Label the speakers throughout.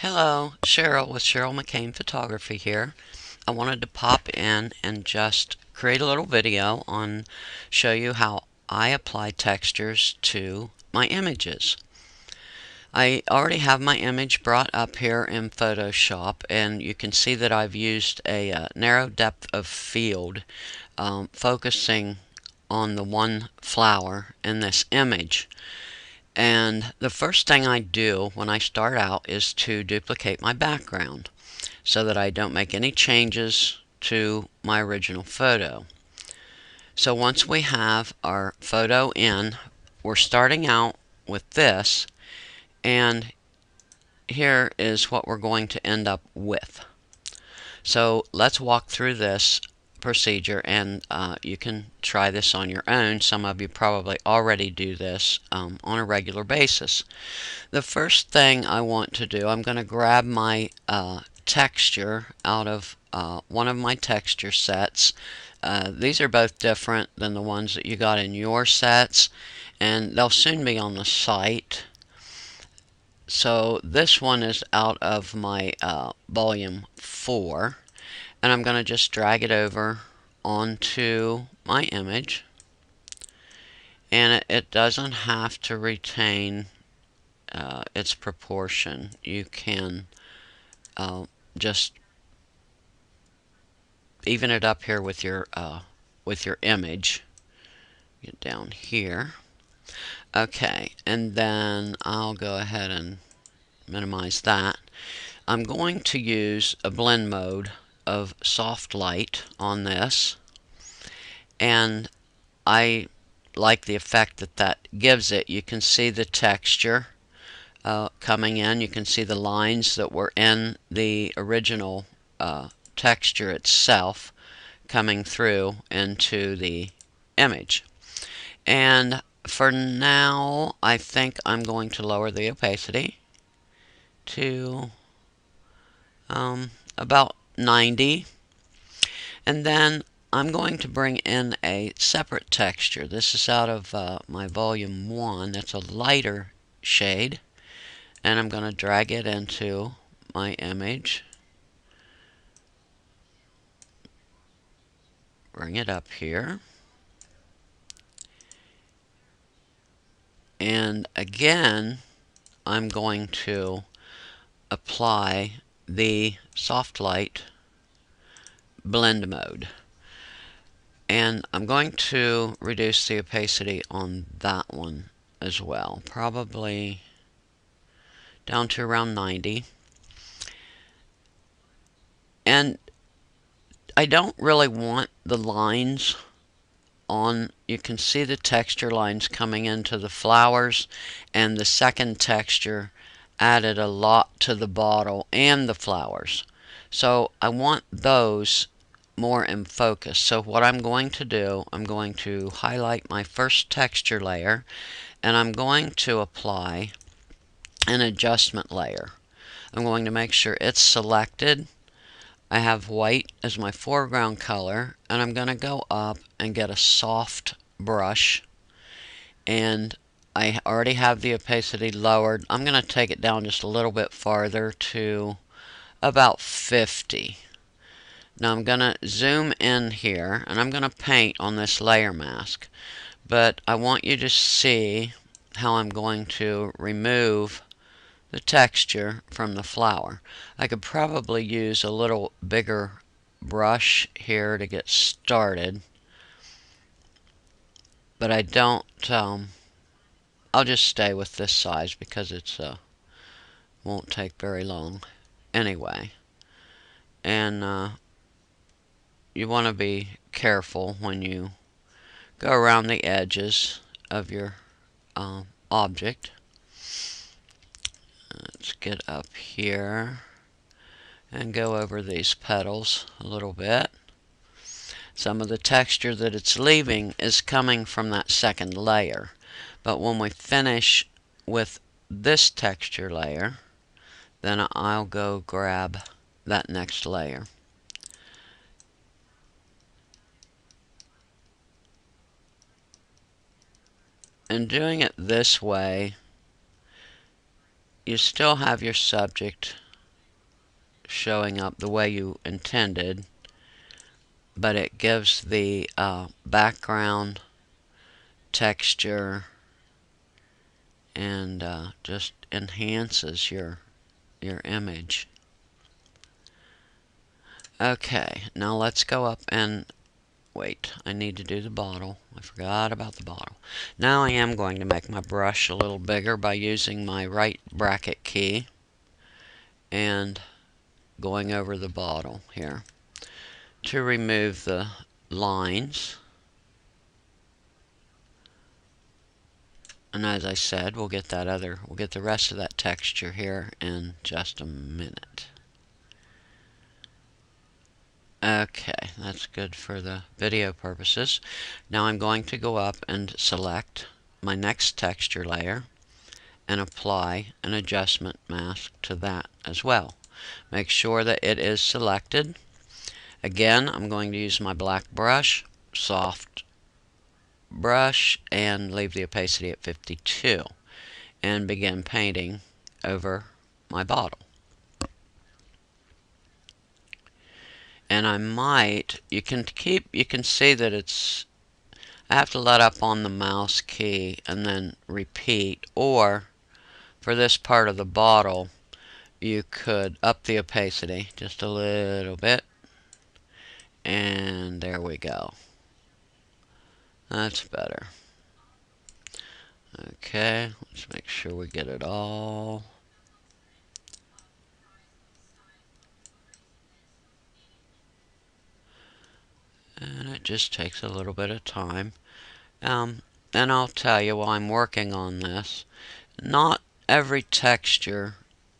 Speaker 1: Hello, Cheryl with Cheryl McCain Photography here. I wanted to pop in and just create a little video on show you how I apply textures to my images. I already have my image brought up here in Photoshop, and you can see that I've used a narrow depth of field focusing on the one flower in this image. And the first thing I do when I start out is to duplicate my background so that I don't make any changes to my original photo. So once we have our photo in, we're starting out with this, and here is what we're going to end up with. So let's walk through this procedure, and you can try this on your own. Some of you probably already do this on a regular basis. The first thing I want to do, I'm going to grab my texture out of one of my texture sets. These are both different than the ones that you got in your sets, and they'll soon be on the site. So this one is out of my volume 4, and I'm going to just drag it over onto my image, and it doesn't have to retain its proportion. You can just even it up here with your image. Get down here. Okay, and then I'll go ahead and minimize that. I'm going to use a blend mode of soft light on this, and I like the effect that that gives it. You can see the texture coming in. You can see the lines that were in the original texture itself coming through into the image. And for now, I think I'm going to lower the opacity to about 90. And then I'm going to bring in a separate texture. This is out of my volume 1. That's a lighter shade. And I'm going to drag it into my image. Bring it up here. And again, I'm going to apply the soft light blend mode. And I'm going to reduce the opacity on that one as well, probably down to around 90. And I don't really want the lines on, you can see the texture lines coming into the flowers, and the second texture added a lot to the bottle and the flowers. So I want those more in focus. So what I'm going to do, I'm going to highlight my first texture layer, and I'm going to apply an adjustment layer. I'm going to make sure it's selected. I have white as my foreground color, and I'm going to go up and get a soft brush, and I already have the opacity lowered. I'm going to take it down just a little bit farther to about 50. Now I'm going to zoom in here, and I'm going to paint on this layer mask, but I want you to see how I'm going to remove the texture from the flower. I could probably use a little bigger brush here to get started, but I don't. I'll just stay with this size because it's won't take very long anyway. And you want to be careful when you go around the edges of your object. Let's get up here and go over these petals a little bit. Some of the texture that it's leaving is coming from that second layer, but when we finish with this texture layer, then I'll go grab that next layer. And doing it this way, you still have your subject showing up the way you intended, but it gives the background texture and just enhances your image. Okay, now let's go up and wait, I need to do the bottle. I forgot about the bottle. Now I am going to make my brush a little bigger by using my right bracket key and going over the bottle here to remove the lines. And as I said, we'll get the rest of that texture here in just a minute. Okay, that's good for the video purposes. Now I'm going to go up and select my next texture layer and apply an adjustment mask to that as well. Make sure that it is selected. Again, I'm going to use my black brush, soft brush, and leave the opacity at 52 and begin painting over my bottle. And I might, you can see that I have to let up on the mouse key and then repeat, or for this part of the bottle you could up the opacity just a little bit, and there we go. That's better. Okay, let's make sure we get it all. And it just takes a little bit of time. And I'll tell you, while I'm working on this, not every texture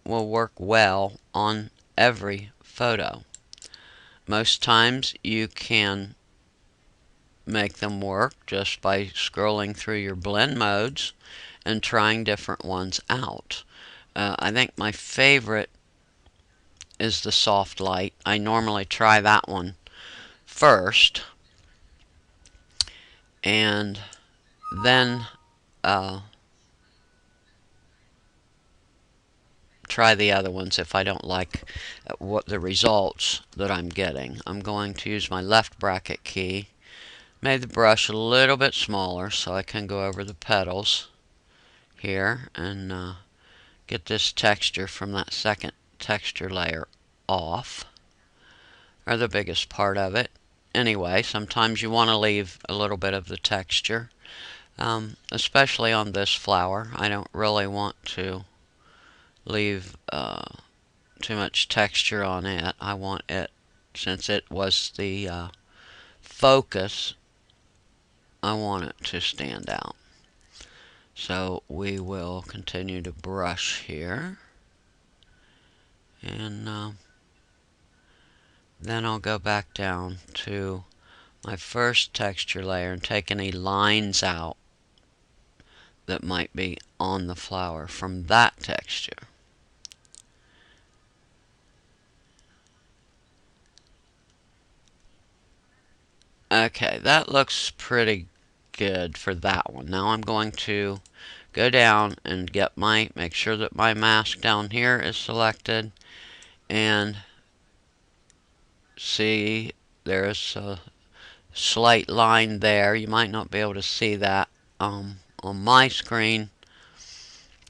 Speaker 1: will work well on every photo. Most times you can make them work just by scrolling through your blend modes and trying different ones out. I think my favorite is the soft light. I normally try that one first, and then try the other ones if I don't like what the results that I'm getting. I'm going to use my left bracket key, made the brush a little bit smaller so I can go over the petals here and get this texture from that second texture layer off, or the biggest part of it. Anyway, sometimes you want to leave a little bit of the texture, especially on this flower. I don't really want to leave too much texture on it. I want it, since it was the focus, I want it to stand out. So we will continue to brush here, and then I'll go back down to my first texture layer and take any lines out that might be on the flower from that texture. Okay, that looks pretty good for that one. Now I'm going to go down and make sure that my mask down here is selected, and see there's a slight line there. You might not be able to see that on my screen.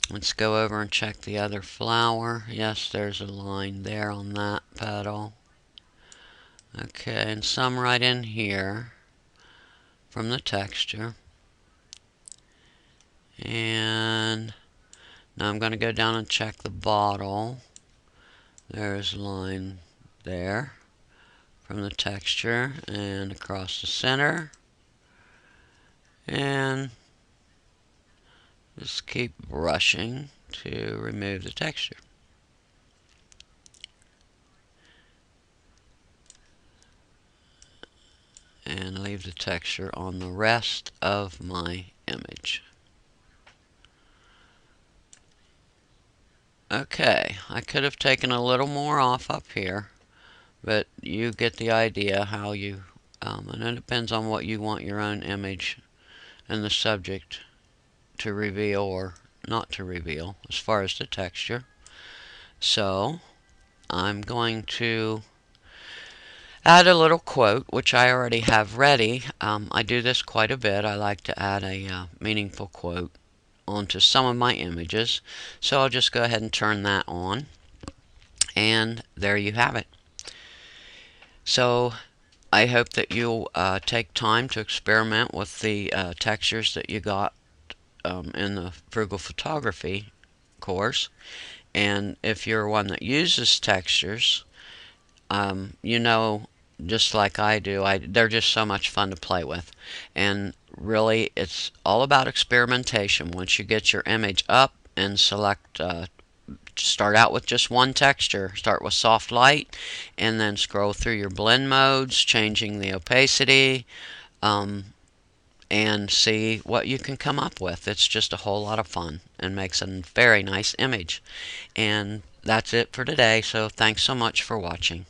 Speaker 1: Let's go over and check the other flower. Yes, there's a line there on that petal. Okay, and some right in here from the texture. And now I'm going to go down and check the bottle. There's a line there from the texture and across the center. And just keep brushing to remove the texture. And leave the texture on the rest of my image. Okay, I could have taken a little more off up here, but you get the idea how you, and it depends on what you want your own image and the subject to reveal or not to reveal as far as the texture. So I'm going to add a little quote, which I already have ready. I do this quite a bit. I like to add a meaningful quote onto some of my images. So I'll just go ahead and turn that on. And there you have it. So I hope that you'll take time to experiment with the textures that you got in the Frugal Photography course. And if you're one that uses textures, you know, just like I do, they're just so much fun to play with. And really, it's all about experimentation. Once you get your image up and select, start out with just one texture, start with soft light, and then scroll through your blend modes, changing the opacity, um, and see what you can come up with. It's just a whole lot of fun and makes a very nice image. And that's it for today, so thanks so much for watching.